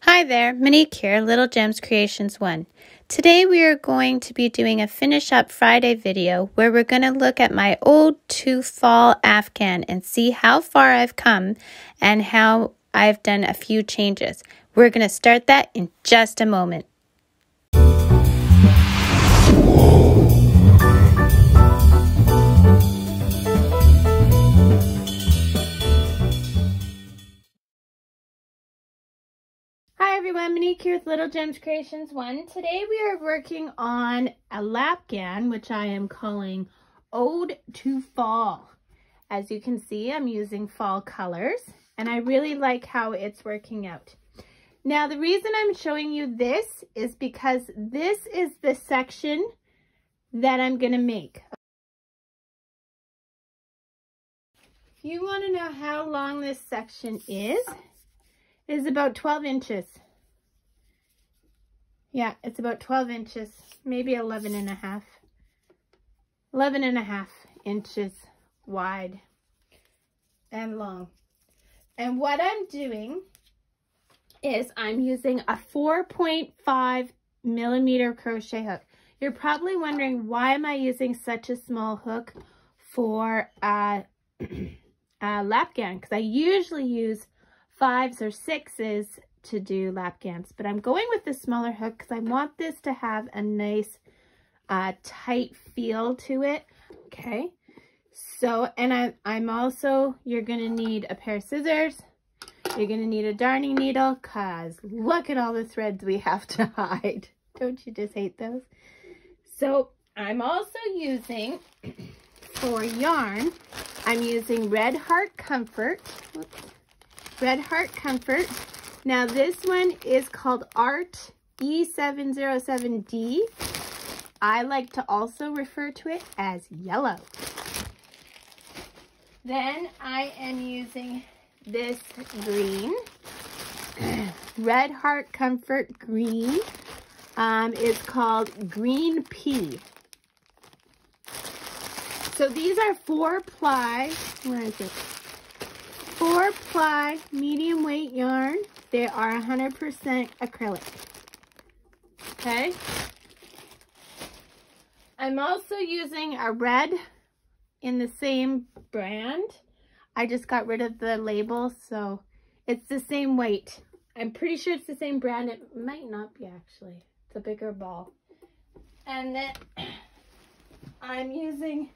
Hi there, Monique here, Little Gems Creations 1. Today we are going to be doing a Finish Up Friday video where we're going to look at my old to fall Afghan and see how far I've come and how I've done a few changes. We're going to start that in just a moment. Hi everyone, Monique here with Little Gems Creations 1. Today we are working on a lapgan, which I am calling Ode to Fall. As you can see, I'm using fall colors, and I really like how it's working out. Now, the reason I'm showing you this is because this is the section that I'm going to make. If you want to know how long this section is about 12 inches. Yeah, it's about 12 inches, maybe 11 and a half. 11 and a half inches wide and long. And what I'm doing is I'm using a 4.5 millimeter crochet hook. You're probably wondering, why am I using such a small hook for a lapgan? Because I usually use 5s or 6s to do lapgans, but I'm going with the smaller hook because I want this to have a nice tight feel to it. Okay, so, and I'm also, you're going to need a pair of scissors. You're going to need a darning needle, because look at all the threads we have to hide. Don't you just hate those? So I'm also using, for yarn, I'm using Red Heart Comfort. Whoops. Red Heart Comfort. Now this one is called Art E707D. I like to also refer to it as yellow. Then I am using this green, Red Heart Comfort green. It's called Green Pea. So these are 4-ply, where is it? 4-ply medium weight yarn. They are 100% acrylic. Okay. I'm also using a red in the same brand. I just got rid of the label, so it's the same weight. I'm pretty sure it's the same brand. It might not be, actually. It's a bigger ball. And then I'm using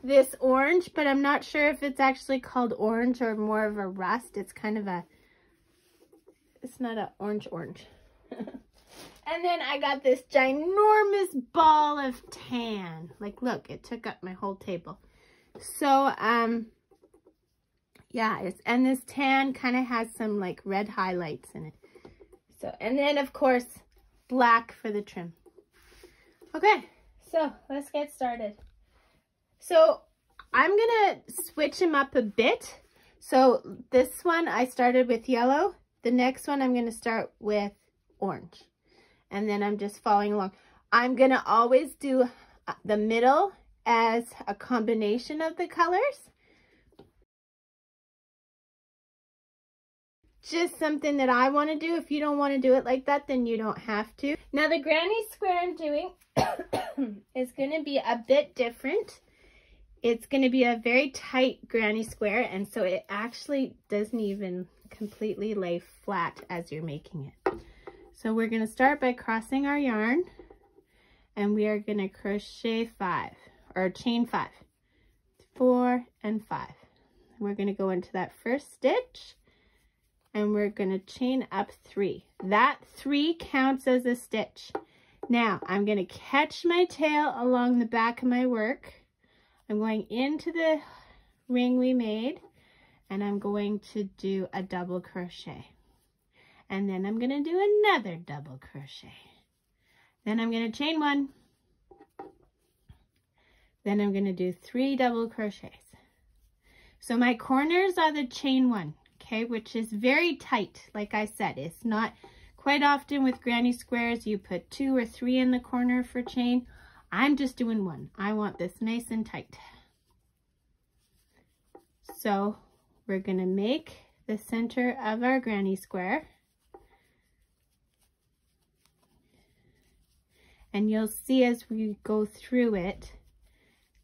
this orange, but I'm not sure if it's actually called orange or more of a rust. It's kind of a, it's not an orange. And then I got this ginormous ball of tan. Like, look, it took up my whole table. So, yeah, and this tan kind of has some like red highlights in it. So, and then of course, black for the trim. Okay, so let's get started. So I'm gonna switch them up a bit. So this one I started with yellow. The next one I'm gonna start with orange. And then I'm just following along. I'm gonna always do the middle as a combination of the colors. Just something that I want to do. If you don't want to do it like that, then you don't have to. Now the granny square I'm doing is going to be a bit different. It's going to be a very tight granny square, and so it actually doesn't even completely lay flat as you're making it. So we're going to start by crossing our yarn, and we are going to crochet 5 or chain 5, 4 and 5. We're going to go into that first stitch, and we're going to chain up 3. That 3 counts as a stitch. Now I'm going to catch my tail along the back of my work. I'm going into the ring we made, and I'm going to do a double crochet. And then I'm going to do another double crochet. Then I'm going to chain 1. Then I'm going to do 3 double crochets. So my corners are the chain 1, okay, which is very tight. Like I said, it's not quite often with granny squares you put 2 or 3 in the corner for chain. I'm just doing 1. I want this nice and tight. So we're going to make the center of our granny square. And you'll see as we go through it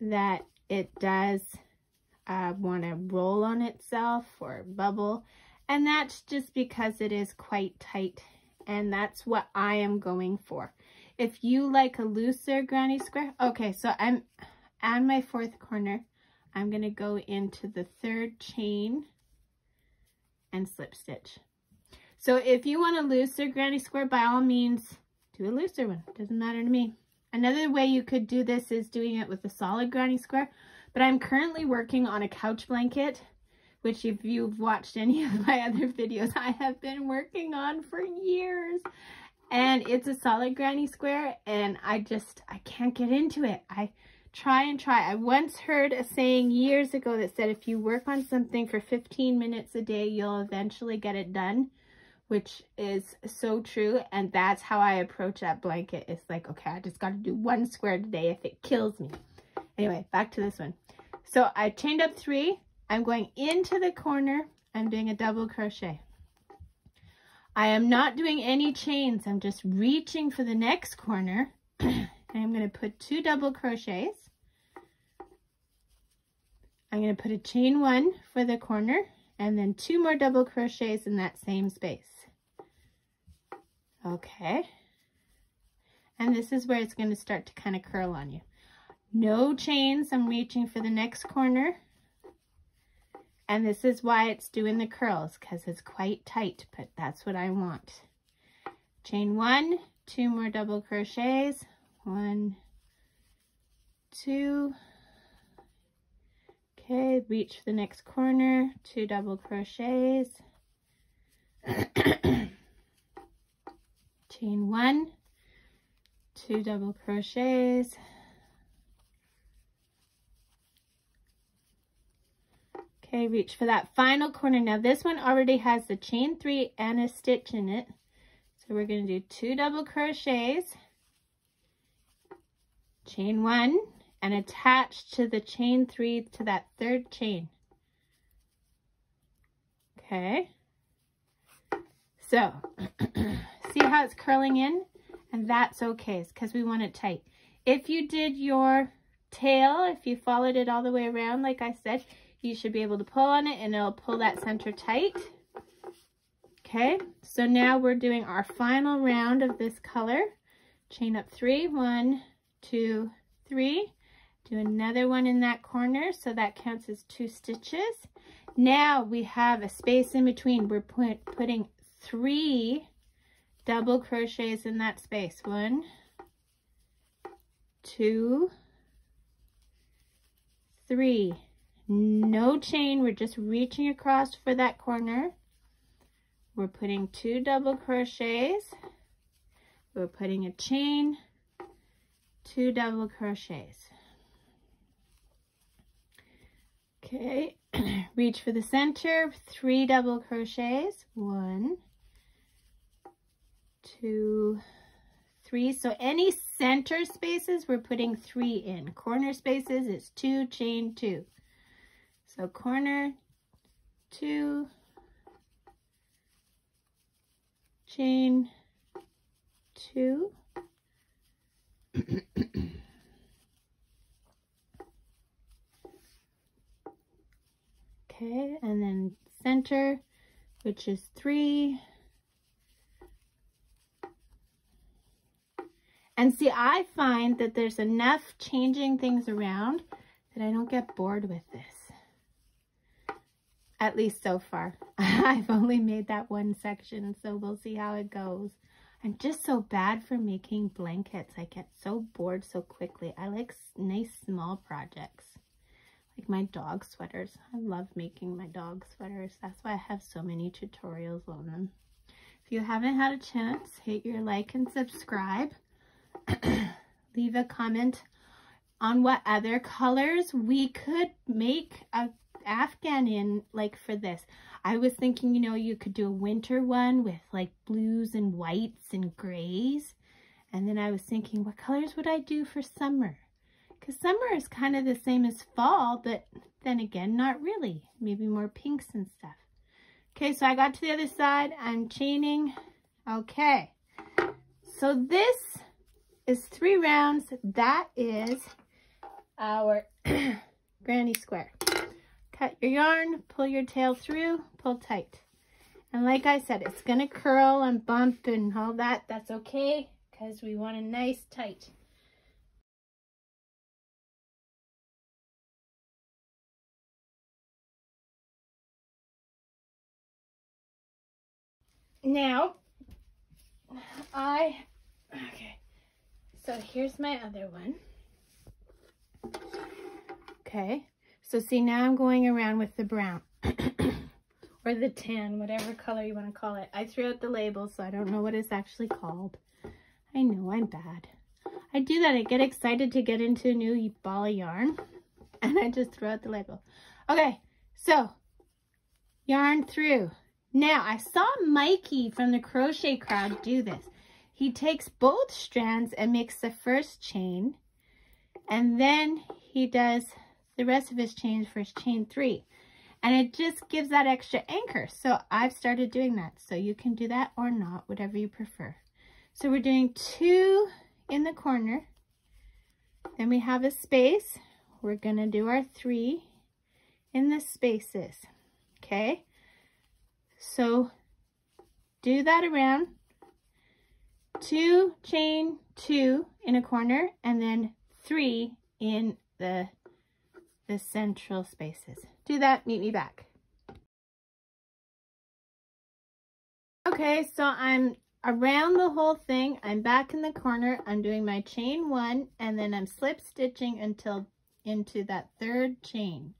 that it does want to roll on itself or bubble. And that's just because it is quite tight. And that's what I am going for. If you like a looser granny square, okay, so I'm on my 4th corner. I'm going to go into the 3rd chain and slip stitch. So if you want a looser granny square, by all means, do a looser one. Doesn't matter to me. Another way you could do this is doing it with a solid granny square, but I'm currently working on a couch blanket, which if you've watched any of my other videos, I have been working on for years. And it's a solid granny square, and I can't get into it. I try and try. I once heard a saying years ago that said if you work on something for 15 minutes a day, you'll eventually get it done, which is so true. And that's how I approach that blanket. It's like, okay, I just got to do 1 square today if it kills me. Anyway, back to this one. So I chained up 3. I'm going into the corner. I'm doing a double crochet. I am not doing any chains. I'm just reaching for the next corner. And I'm going to put 2 double crochets. I'm going to put a chain 1 for the corner and then 2 more double crochets in that same space. Okay. And this is where it's going to start to kind of curl on you. No chains. I'm reaching for the next corner. And this is why it's doing the curls, because it's quite tight, but that's what I want. Chain 1, 2 more double crochets. 1, 2. Okay, reach for the next corner, 2 double crochets. Chain 1, 2 double crochets. Okay, reach for that final corner. Now this one already has the chain 3 and a stitch in it. So we're going to do 2 double crochets, chain 1, and attach to the chain 3 to that 3rd chain. Okay. So, see how it's curling in? And that's okay, it's because we want it tight. If you did your tail, if you followed it all the way around, like I said, you should be able to pull on it and it'll pull that center tight. Okay, so now we're doing our final round of this color. Chain up 3, 1, 2, 3. Do another one in that corner, so that counts as 2 stitches. Now we have a space in between. We're putting 3 double crochets in that space. 1, 2, 3. No chain, we're just reaching across for that corner. We're putting 2 double crochets. We're putting a chain, 2 double crochets. Okay, reach for the center, 3 double crochets. 1, 2, 3. So any center spaces, we're putting 3 in. Corner spaces, it's 2, chain 2. So corner, 2, chain 2. Okay, and then center, which is 3. And see, I find that there's enough changing things around that I don't get bored with this. At least so far. I've only made that one section, so we'll see how it goes. I'm just so bad for making blankets. I get so bored so quickly. I like nice small projects. Like my dog sweaters. I love making my dog sweaters. That's why I have so many tutorials on them. If you haven't had a chance, hit your like and subscribe. Leave a comment on what other colors we could make a Afghan in, like for this. I was thinking, you know, you could do a winter one with like blues and whites and grays. And then I was thinking, what colors would I do for summer? Because summer is kind of the same as fall, but then again, not really. Maybe more pinks and stuff. Okay, so I got to the other side. I'm chaining. Okay. So this is 3 rounds. That is our granny square. Cut your yarn, pull your tail through, pull tight. And like I said, it's going to curl and bump and all that. That's okay, because we want a nice tight. Now, okay, so here's my other one. Okay, so see, now I'm going around with the brown. Or the tan, whatever color you want to call it. I threw out the label, so I don't know what it's actually called. I know, I'm bad. I do that. I get excited to get into a new ball of yarn, and I just throw out the label. Okay, so yarn through. Now, I saw Mikey from the crochet crowd do this. He takes both strands and makes the first chain, and then he does the rest of his chains for chain 3. And it just gives that extra anchor. So I've started doing that. So you can do that or not, whatever you prefer. So we're doing 2 in the corner. Then we have a space. We're going to do our 3 in the spaces. Okay. So do that around. 2, chain 2 in a corner, and then 3 in the central spaces. Do that, meet me back. Okay, so I'm around the whole thing. I'm back in the corner. I'm doing my chain 1, and then I'm slip stitching until into that 3rd chain.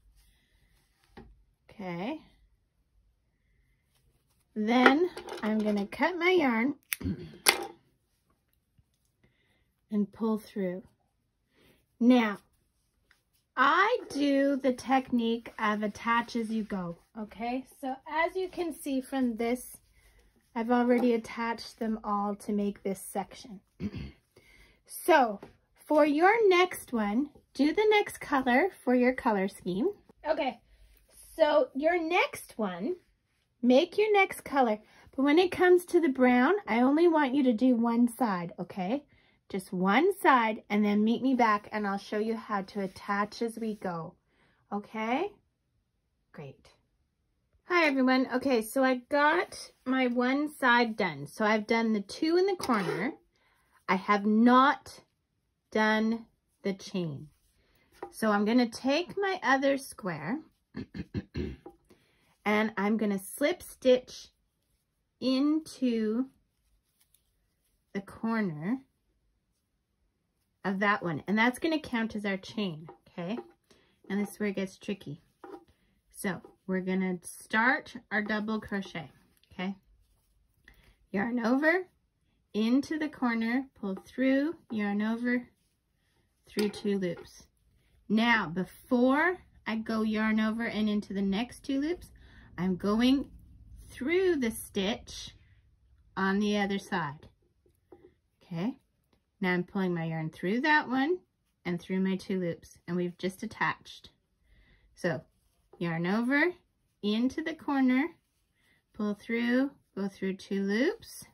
Okay. Then I'm going to cut my yarn and pull through. Now, I do the technique of attach as you go, okay? So as you can see from this, I've already attached them all to make this section. So for your next one, do the next color for your color scheme. Okay, so your next one, make your next color. But when it comes to the brown, I only want you to do one side, okay? Just one side, and then meet me back and I'll show you how to attach as we go. Okay? Great. Hi everyone. Okay, so I got my one side done. So I've done the 2 in the corner. I have not done the chain. So I'm going to take my other square and I'm going to slip stitch into the corner of that one, and that's going to count as our chain. Okay, and this is where it gets tricky. So we're going to start our double crochet. Okay, yarn over into the corner, pull through, yarn over, through 2 loops. Now before I go yarn over and into the next 2 loops, I'm going through the stitch on the other side. Okay, now I'm pulling my yarn through that one and through my 2 loops, and we've just attached. So yarn over into the corner, pull through, go through 2 loops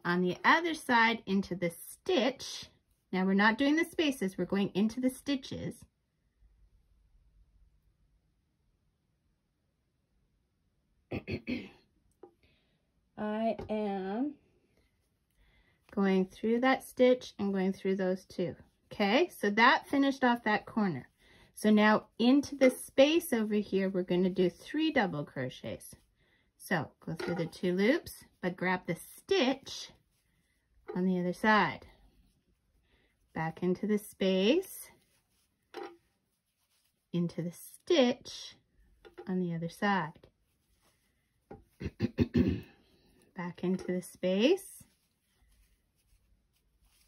on the other side into the stitch. Now we're not doing the spaces, we're going into the stitches. I am going through that stitch and going through those 2. Okay, so that finished off that corner. So now into the space over here, we're going to do 3 double crochets. So go through the 2 loops, but grab the stitch on the other side. Back into the space, into the stitch on the other side. Back into the space,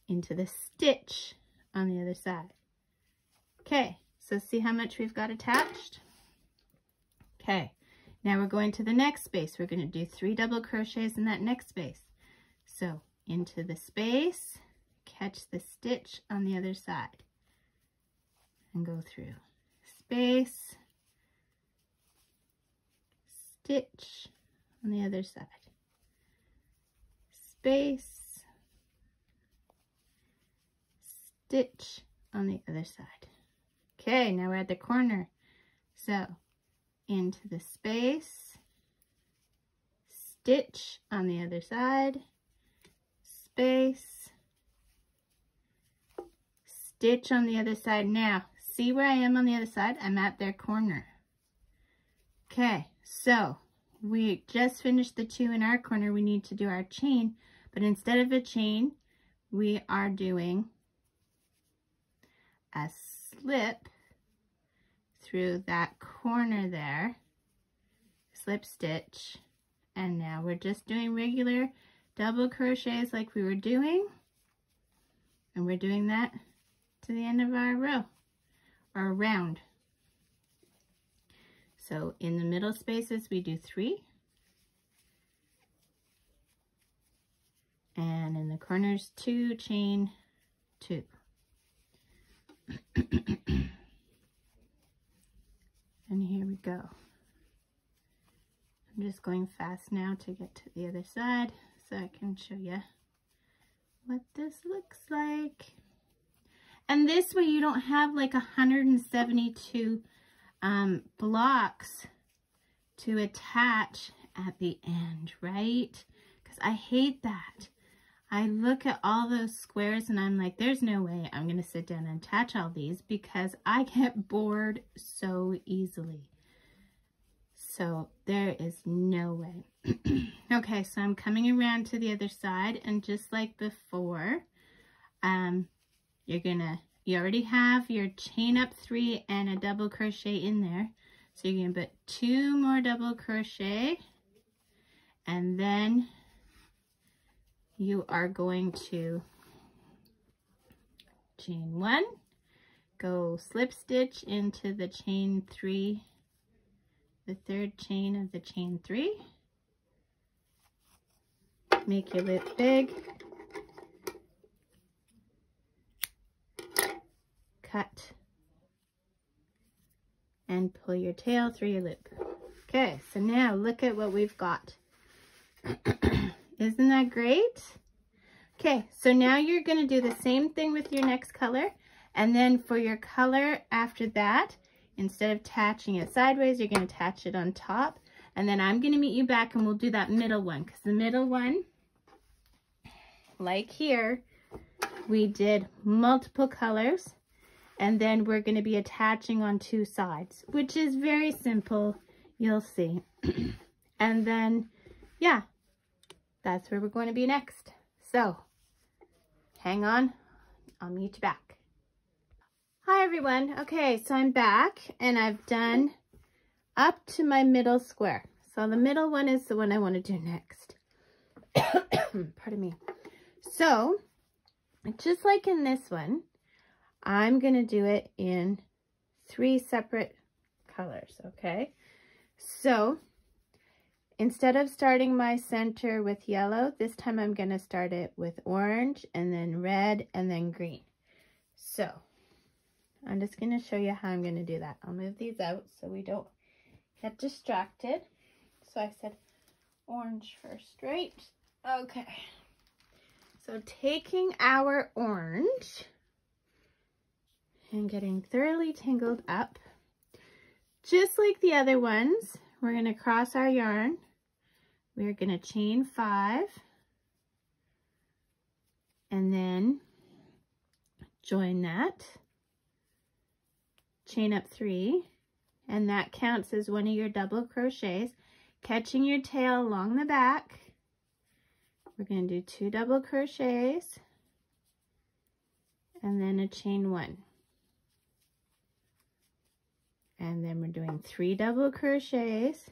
into the stitch on the other side. Okay, so see how much we've got attached? Okay, now we're going to the next space. We're going to do 3 double crochets in that next space. So into the space, catch the stitch on the other side, and go through. Space, stitch on the other side. Space, stitch on the other side. Okay, now we're at the corner. So into the space, stitch on the other side, space, stitch on the other side. Now, see where I am on the other side? I'm at their corner. Okay, so we just finished the 2 in our corner. We need to do our chain, but instead of a chain, we are doing a slip through that corner there, slip stitch, and now we're just doing regular double crochets like we were doing, and we're doing that to the end of our row or round. So in the middle spaces we do 3, and in the corners 2, chain 2. And here we go. I'm just going fast now to get to the other side so I can show you what this looks like. And this way you don't have like 172 blocks to attach at the end, right? Because I hate that. I look at all those squares and I'm like, there's no way I'm going to sit down and attach all these because I get bored so easily. So there is no way. Okay, so I'm coming around to the other side, and just like before, you already have your chain up 3 and a double crochet in there. So you're going to put 2 more double crochet, and then you are going to chain 1, go slip stitch into the chain 3, the 3rd chain of the chain 3, make your loop big, cut, and pull your tail through your loop. Okay, so now look at what we've got. Isn't that great? Okay, so now you're going to do the same thing with your next color, and then for your color after that, instead of attaching it sideways, you're going to attach it on top, and then I'm going to meet you back and we'll do that middle one, because the middle one, like here, we did multiple colors, and then we're going to be attaching on 2 sides, which is very simple, you'll see. And then, yeah, that's where we're going to be next. So, hang on, I'll meet you back. Hi everyone. Okay, so I'm back and I've done up to my middle square. So the middle one is the one I want to do next. Pardon me. So, just like in this one, I'm going to do it in 3 separate colors, okay? So, instead of starting my center with yellow, this time I'm going to start it with orange and then red and then green. So, I'm just going to show you how I'm going to do that. I'll move these out so we don't get distracted. So I said orange first, right? Okay. So taking our orange and getting thoroughly tangled up, just like the other ones, we're going to cross our yarn. We're going to chain 5 and then join that, chain up 3, and that counts as one of your double crochets, catching your tail along the back. We're going to do 2 double crochets and then a chain 1. And then we're doing 3 double crochets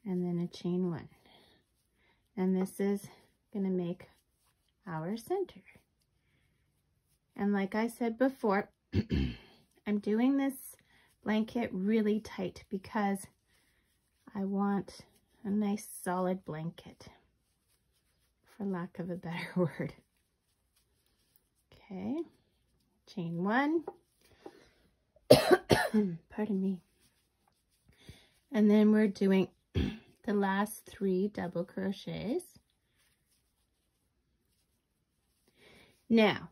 and then a chain 1. And this is going to make our center. And like I said before, I'm doing this blanket really tight because I want a nice solid blanket, for lack of a better word. Okay, chain 1, pardon me, and then we're doing the last 3 double crochets, Now,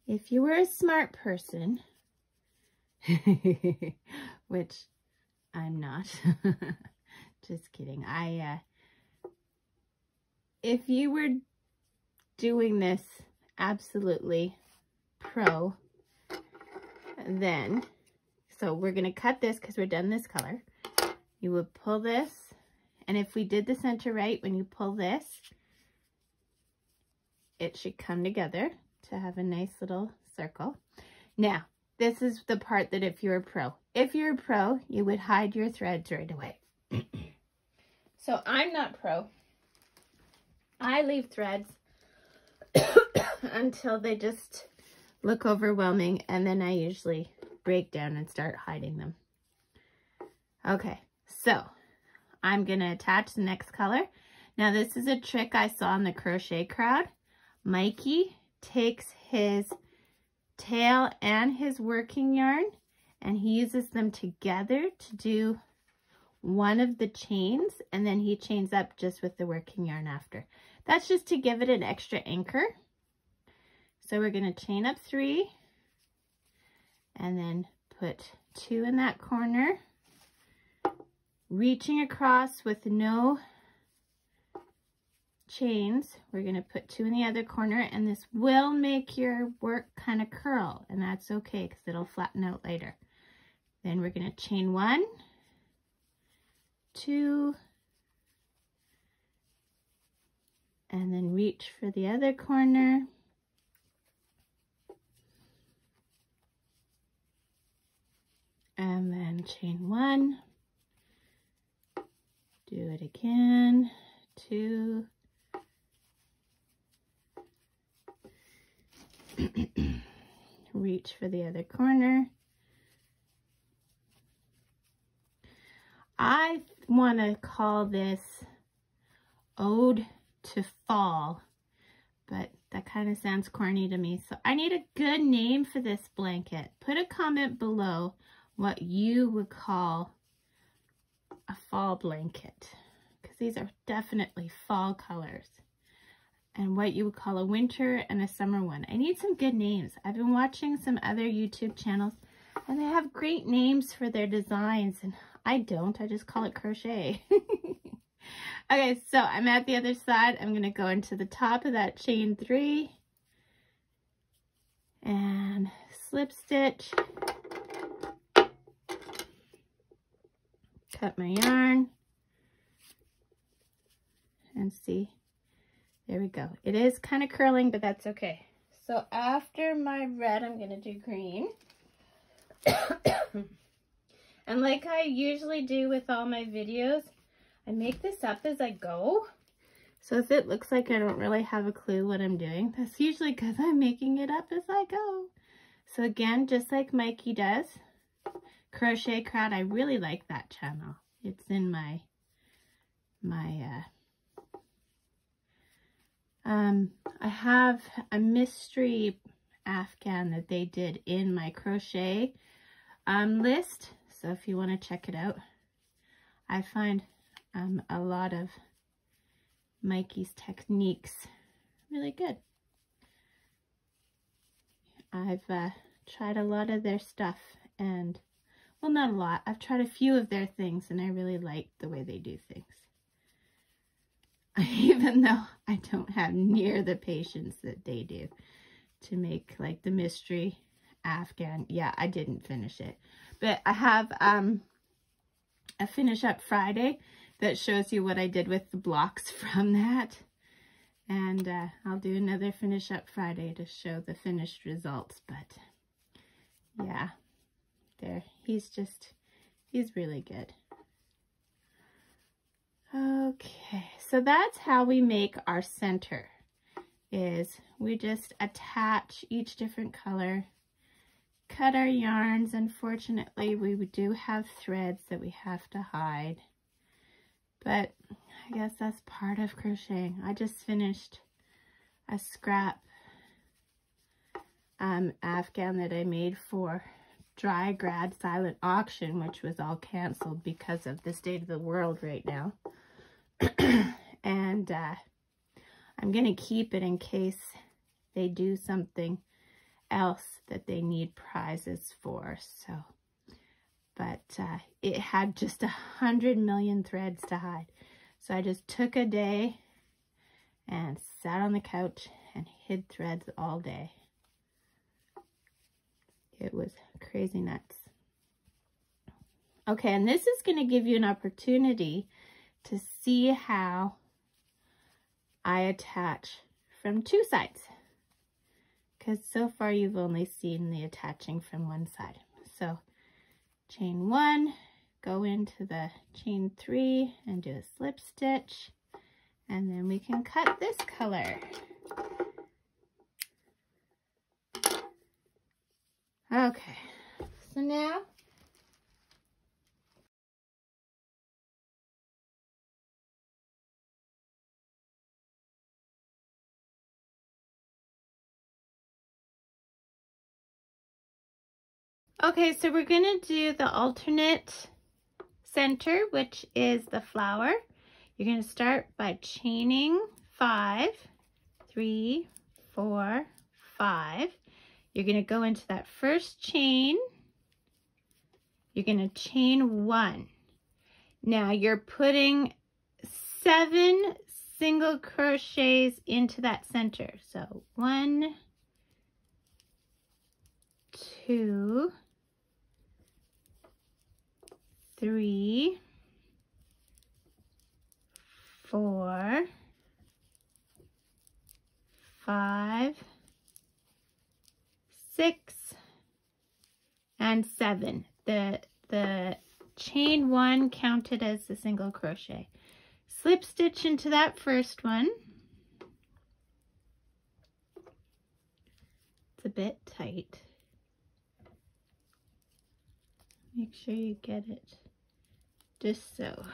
if you were a smart person, which I'm not, just kidding. If you were doing this absolutely pro, then, so we're going to cut this because we're done this color. You would pull this, and if we did the center right, when you pull this, it should come together to have a nice little circle. Now, this is the part that if you're a pro. If you're a pro, you would hide your threads right away. So I'm not pro. I leave threads until they just look overwhelming, and then I usually break down and start hiding them. Okay, so I'm going to attach the next color. Now this is a trick I saw in the crochet crowd. Mikey takes his tail and his working yarn, and he uses them together to do one of the chains, and then he chains up just with the working yarn after. That's just to give it an extra anchor. So we're going to chain up 3 and then put 2 in that corner, reaching across with no chains. We're going to put 2 in the other corner, and this will make your work kind of curl, and that's okay because it'll flatten out later. Then we're going to chain 1, 2, and then reach for the other corner. And then chain 1, do it again, 2, reach for the other corner. I want to call this Ode to Fall, but that kind of sounds corny to me. So I need a good name for this blanket. Put a comment below what you would call a fall blanket, because these are definitely fall colors, and what you would call a winter and a summer one. I need some good names. I've been watching some other YouTube channels, and they have great names for their designs, and I don't. I just call it crochet. Okay, so I'm at the other side. I'm going to go into the top of that chain 3 and slip stitch. Cut my yarn and see, there we go. It is kind of curling, but that's okay. So after my red, I'm going to do green. And like I usually do with all my videos, I make this up as I go. So if it looks like I don't really have a clue what I'm doing, that's usually because I'm making it up as I go. So again, just like Mikey does, Crochet Crowd, I really like that channel. It's in I have a mystery Afghan that they did in my crochet list. So if you want to check it out, I find a lot of Mikey's techniques really good. I've tried a lot of their stuff, and well, not a lot. I've tried a few of their things, and I really like the way they do things. Even though I don't have near the patience that they do to make like the mystery Afghan. Yeah, I didn't finish it. But I have a Finish Up Friday that shows you what I did with the blocks from that. And I'll do another Finish Up Friday to show the finished results. But yeah, there, he's really good. Okay, so that's how we make our center, is we just attach each different color, cut our yarns. Unfortunately, we do have threads that we have to hide, but I guess that's part of crocheting. I just finished a scrap Afghan that I made for Dry Grad Silent Auction, which was all canceled because of the state of the world right now. And I'm going to keep it in case they do something else that they need prizes for. So, but it had just 100 million threads to hide. So I just took a day and sat on the couch and hid threads all day. It was crazy nuts. Okay, and this is going to give you an opportunity to see how I attach from two sides, because so far you've only seen the attaching from one side. So chain 1, go into the chain 3 and do a slip stitch, and then we can cut this color. Okay, so now okay, so we're going to do the alternate center, which is the flower. You're going to start by chaining 5, 3, 4, 5. You're going to go into that first chain. You're going to chain 1. Now you're putting 7 single crochets into that center. So 1, 2, 3, 4, 5, 6, and 7. The chain 1 counted as the single crochet. Slip stitch into that first one. It's a bit tight. Make sure you get it just so.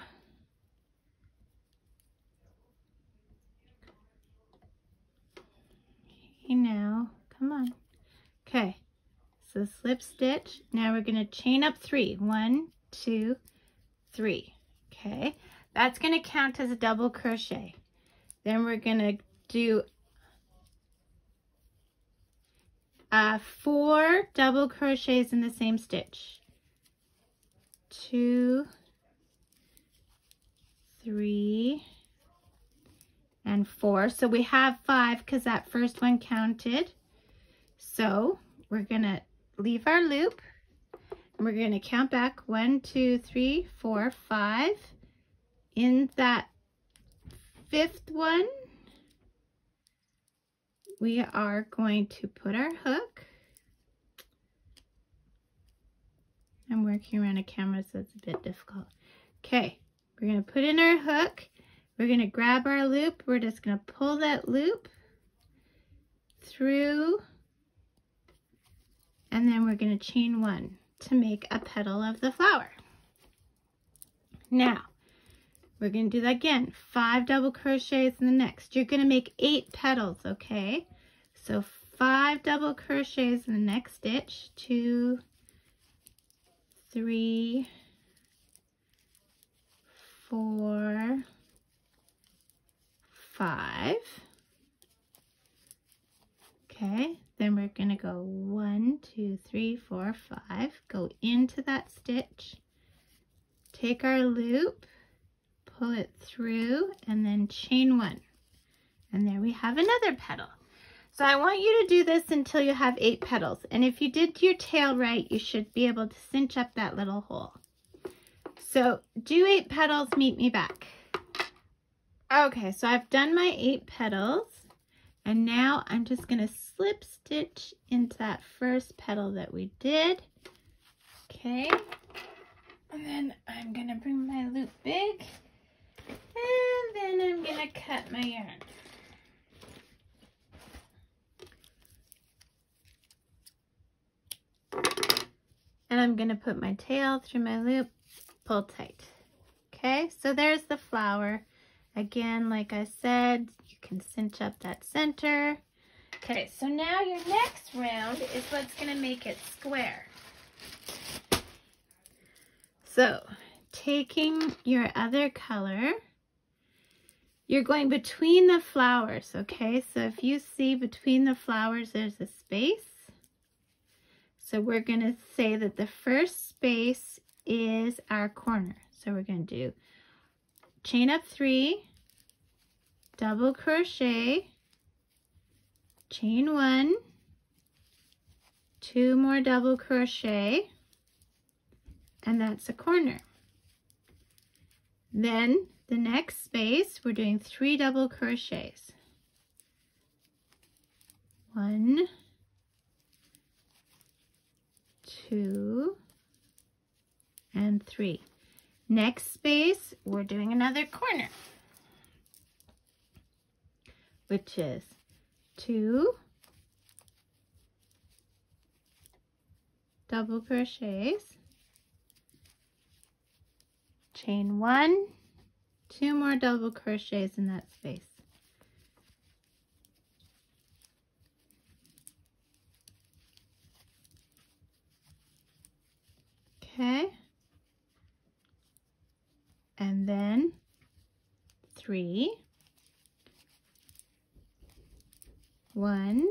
Okay, now, come on. Okay, so slip stitch. Now we're going to chain up 3. 1, 2, 3. Okay, that's going to count as a double crochet. Then we're going to do 4 double crochets in the same stitch. 2, 3, and 4. So we have 5 because that first one counted. So we're going to leave our loop and we're going to count back 1, 2, 3, 4, 5. In that 5th one, we are going to put our hook. I'm working around a camera, so it's a bit difficult. Okay, we're going to put in our hook. We're going to grab our loop. We're just going to pull that loop through, and then we're going to chain 1 to make a petal of the flower. Now, we're going to do that again. 5 double crochets in the next. You're going to make 8 petals, okay? So 5 double crochets in the next stitch. 2, 3, 4, 5. Okay, then we're going to go 1, 2, 3, 4, 5. Go into that stitch. Take our loop, pull it through, and then chain 1. And there we have another petal. So I want you to do this until you have 8 petals. And if you did your tail right, you should be able to cinch up that little hole. So do 8 petals, meet me back. Okay, so I've done my 8 petals. And now I'm just going to slip stitch into that first petal that we did. Okay. And then I'm going to bring my loop big. And then I'm going to cut my yarn. And I'm going to put my tail through my loop, pull tight. Okay, so there's the flower. Again, like I said, you can cinch up that center. Okay, so now your next round is what's going to make it square. So, taking your other color, you're going between the flowers, okay? So if you see between the flowers, there's a space. So we're gonna say that the first space is our corner. So we're gonna do chain up 3, double crochet, chain 1, 2 more double crochet, and that's a corner. Then the next space, we're doing 3 double crochets. 1, 2, and 3. Next space, we're doing another corner, which is 2 double crochets, chain 1, 2 more double crochets in that space. Okay, and then 3, 1,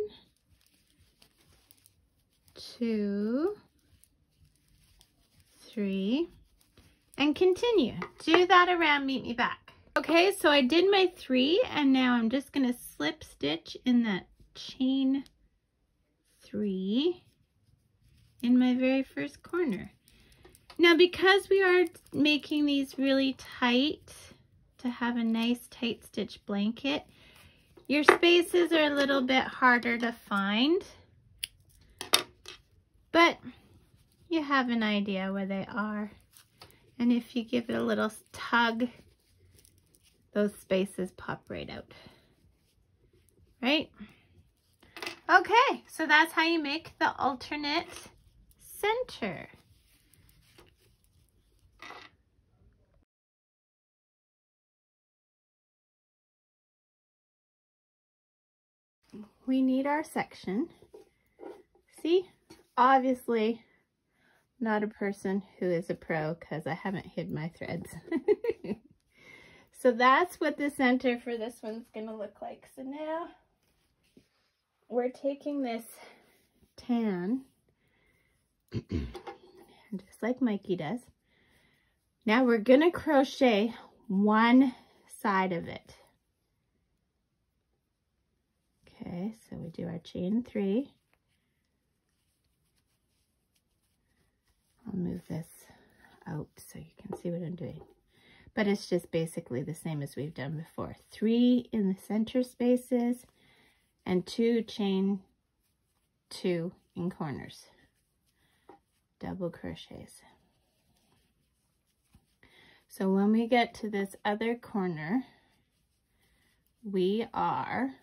2, 3, and continue. Do that around, meet me back. Okay, so I did my 3, and now I'm just gonna slip stitch in that chain 3 in my very first corner. Now, because we are making these really tight to have a nice tight stitch blanket, your spaces are a little bit harder to find, but you have an idea where they are. And if you give it a little tug, those spaces pop right out, right? Okay, so that's how you make the alternate center. We need our section. See, obviously not a person who is a pro because I haven't hid my threads. So that's what the center for this one's gonna look like. So now we're taking this tan, just like Mikey does. Now we're gonna crochet one side of it. Okay, so we do our chain 3. I'll move this out so you can see what I'm doing. But it's just basically the same as we've done before. 3 in the center spaces and 2 chain 2 in corners. Double crochets. So when we get to this other corner, we are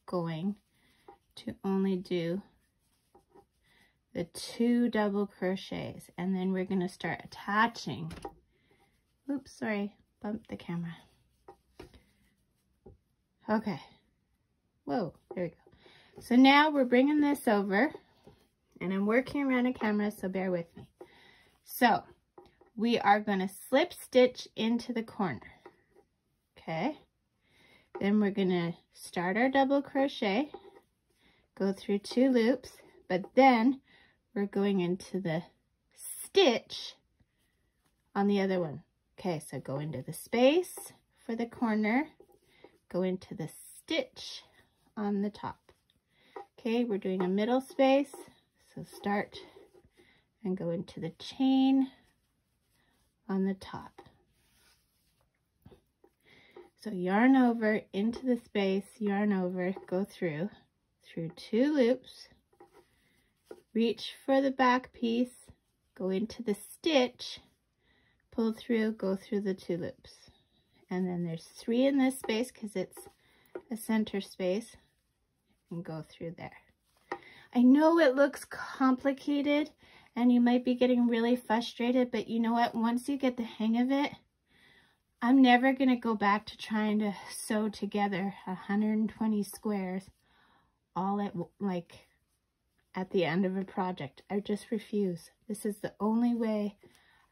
going to only do the 2 double crochets, and then we're going to start attaching. Oops, sorry, bumped the camera. Okay, whoa, there we go. So now we're bringing this over, and I'm working around a camera, so bear with me. So we are going to slip stitch into the corner. Okay, then we're going to start our double crochet, go through 2 loops, but then we're going into the stitch on the other one. Okay, so go into the space for the corner, go into the stitch on the top. Okay, we're doing a middle space, so start and go into the chain on the top. So yarn over into the space, yarn over, go through 2 loops, reach for the back piece, go into the stitch, pull through, go through the 2 loops. And then there's 3 in this space because it's a center space, and go through there. I know it looks complicated and you might be getting really frustrated, but you know what? Once you get the hang of it, I'm never going to go back to trying to sew together 120 squares all at the end of a project. I just refuse. This is the only way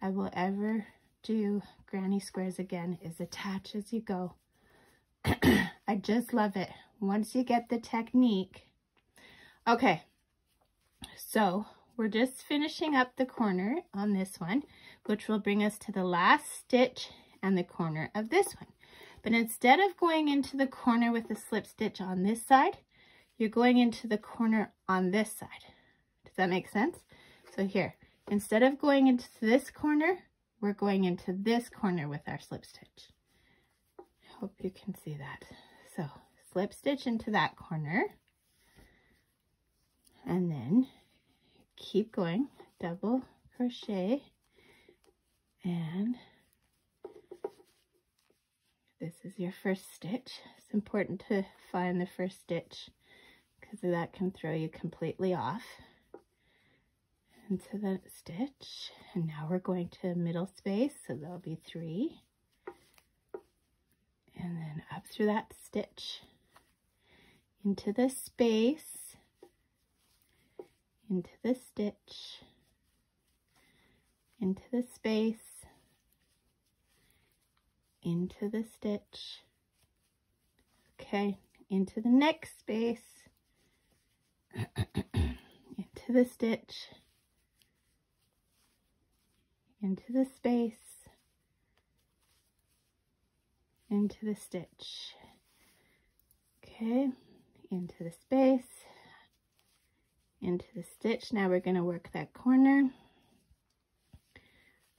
I will ever do granny squares again, is attach as you go. I just love it once you get the technique. Okay, so we're just finishing up the corner on this one, which will bring us to the last stitch and the corner of this one. But instead of going into the corner with the slip stitch on this side, you're going into the corner on this side. Does that make sense? So here, instead of going into this corner, we're going into this corner with our slip stitch. I hope you can see that. So slip stitch into that corner, and then keep going, double crochet, and this is your first stitch. It's important to find the first stitch because that can throw you completely off. Into the stitch, and now we're going to middle space, so there'll be 3, and then up through that stitch, into the space, into the stitch, into the space, into the stitch, okay, into the next space, into the stitch, into the space, into the stitch, okay, into the space, into the stitch. Now we're going to work that corner,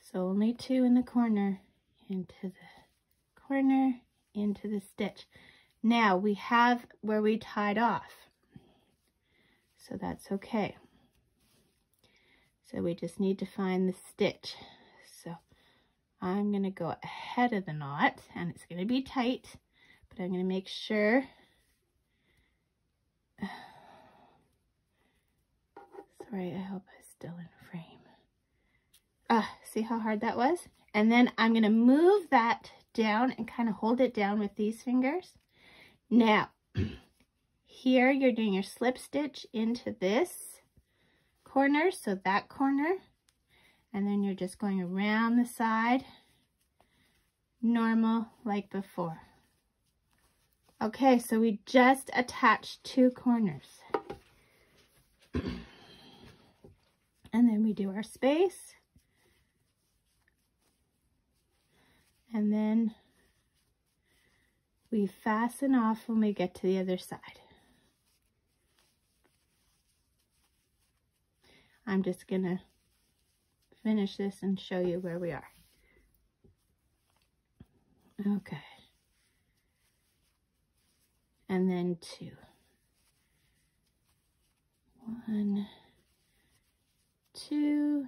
so only 2 in the corner, into the corner, into the stitch. Now we have where we tied off, so that's okay. So we just need to find the stitch. So I'm going to go ahead of the knot, and it's going to be tight, but I'm going to make sure. Sorry, I hope I'm still in frame. See how hard that was? And then I'm going to move that down and kind of hold it down with these fingers. Now, here you're doing your slip stitch into this corner, so that corner, and then you're just going around the side, normal like before. Okay, so we just attached 2 corners. And then we do our space, and then we fasten off when we get to the other side. I'm just gonna finish this and show you where we are. Okay. And then 2. 1, 2,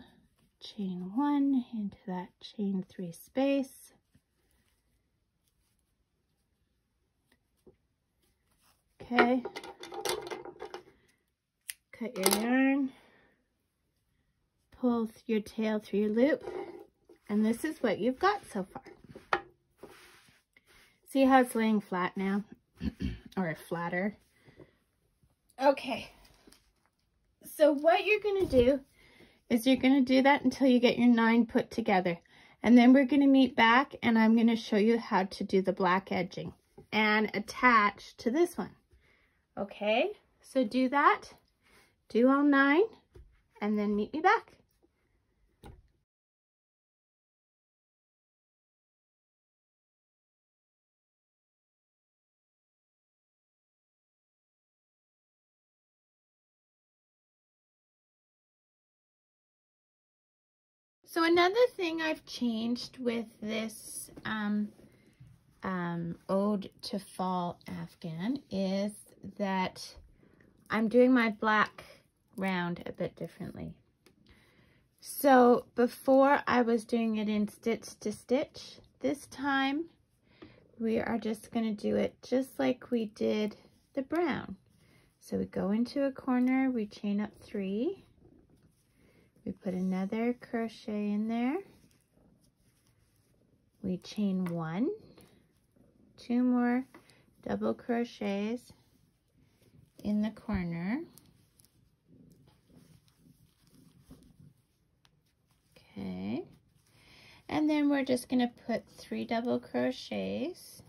chain 1 into that chain 3 space. Okay. Cut your yarn. Pull your tail through your loop, and this is what you've got so far. See how it's laying flat now? Or flatter. Okay, so what you're going to do is you're going to do that until you get your 9 put together, and then we're going to meet back, and I'm going to show you how to do the black edging and attach to this one. Okay, so do that, do all 9, and then meet me back. So another thing I've changed with this Ode to Fall Afghan is that I'm doing my black round a bit differently. So before I was doing it in stitch to stitch. This time we are just going to do it just like we did the brown. So we go into a corner, we chain up 3. We put another crochet in there. We chain 1, 2 more double crochets in the corner. Okay. And then we're just going to put 3 double crochets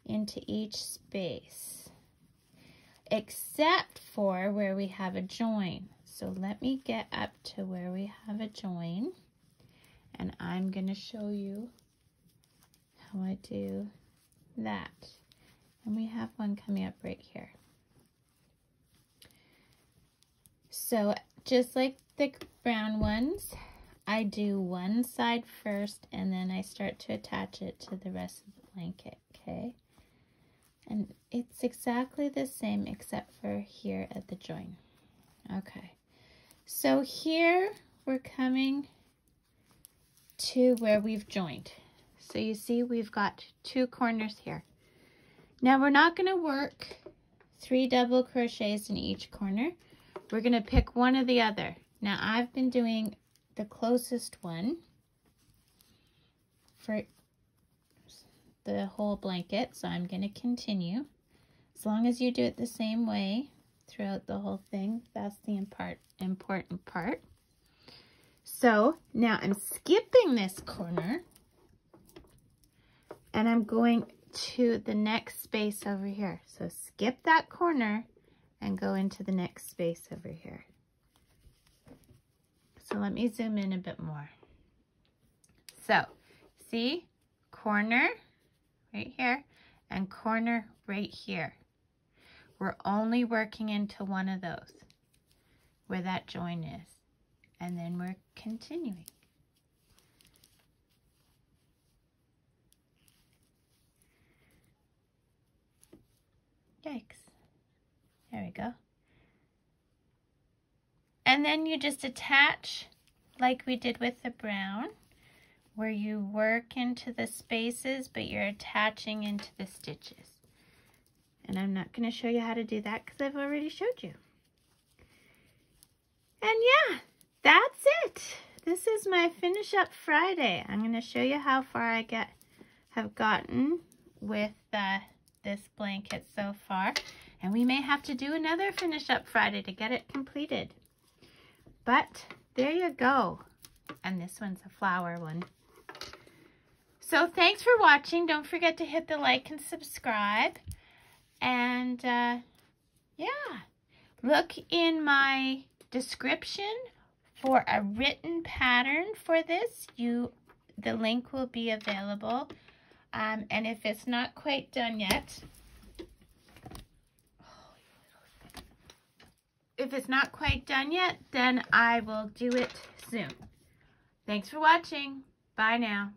into each space, except for where we have a join. So let me get up to where we have a join, and I'm going to show you how I do that. And we have one coming up right here. So just like the brown ones, I do one side first, and then I start to attach it to the rest of the blanket, okay? And it's exactly the same except for here at the join. Okay, so here we're coming to where we've joined. So you see we've got 2 corners here. Now we're not going to work 3 double crochets in each corner. We're going to pick one or the other. Now I've been doing the closest one for the whole blanket, so I'm going to continue. As long as you do it the same way throughout the whole thing, that's the important part. So now I'm skipping this corner, and I'm going to the next space over here. So skip that corner and go into the next space over here. So let me zoom in a bit more. So see, corner right here and corner right here. We're only working into one of those where that join is, and then we're continuing. Yikes. There we go. And then you just attach like we did with the brown, where you work into the spaces, but you're attaching into the stitches. And I'm not going to show you how to do that because I've already showed you. And yeah, that's it. This is my finish up Friday. I'm going to show you how far I have gotten with this blanket so far. And we may have to do another finish up Friday to get it completed. But there you go. And this one's a flower one. So thanks for watching. Don't forget to hit the like and subscribe. And yeah, look in my description for a written pattern for this. The link will be available. And if it's not quite done yet, then I will do it soon. Thanks for watching. Bye now.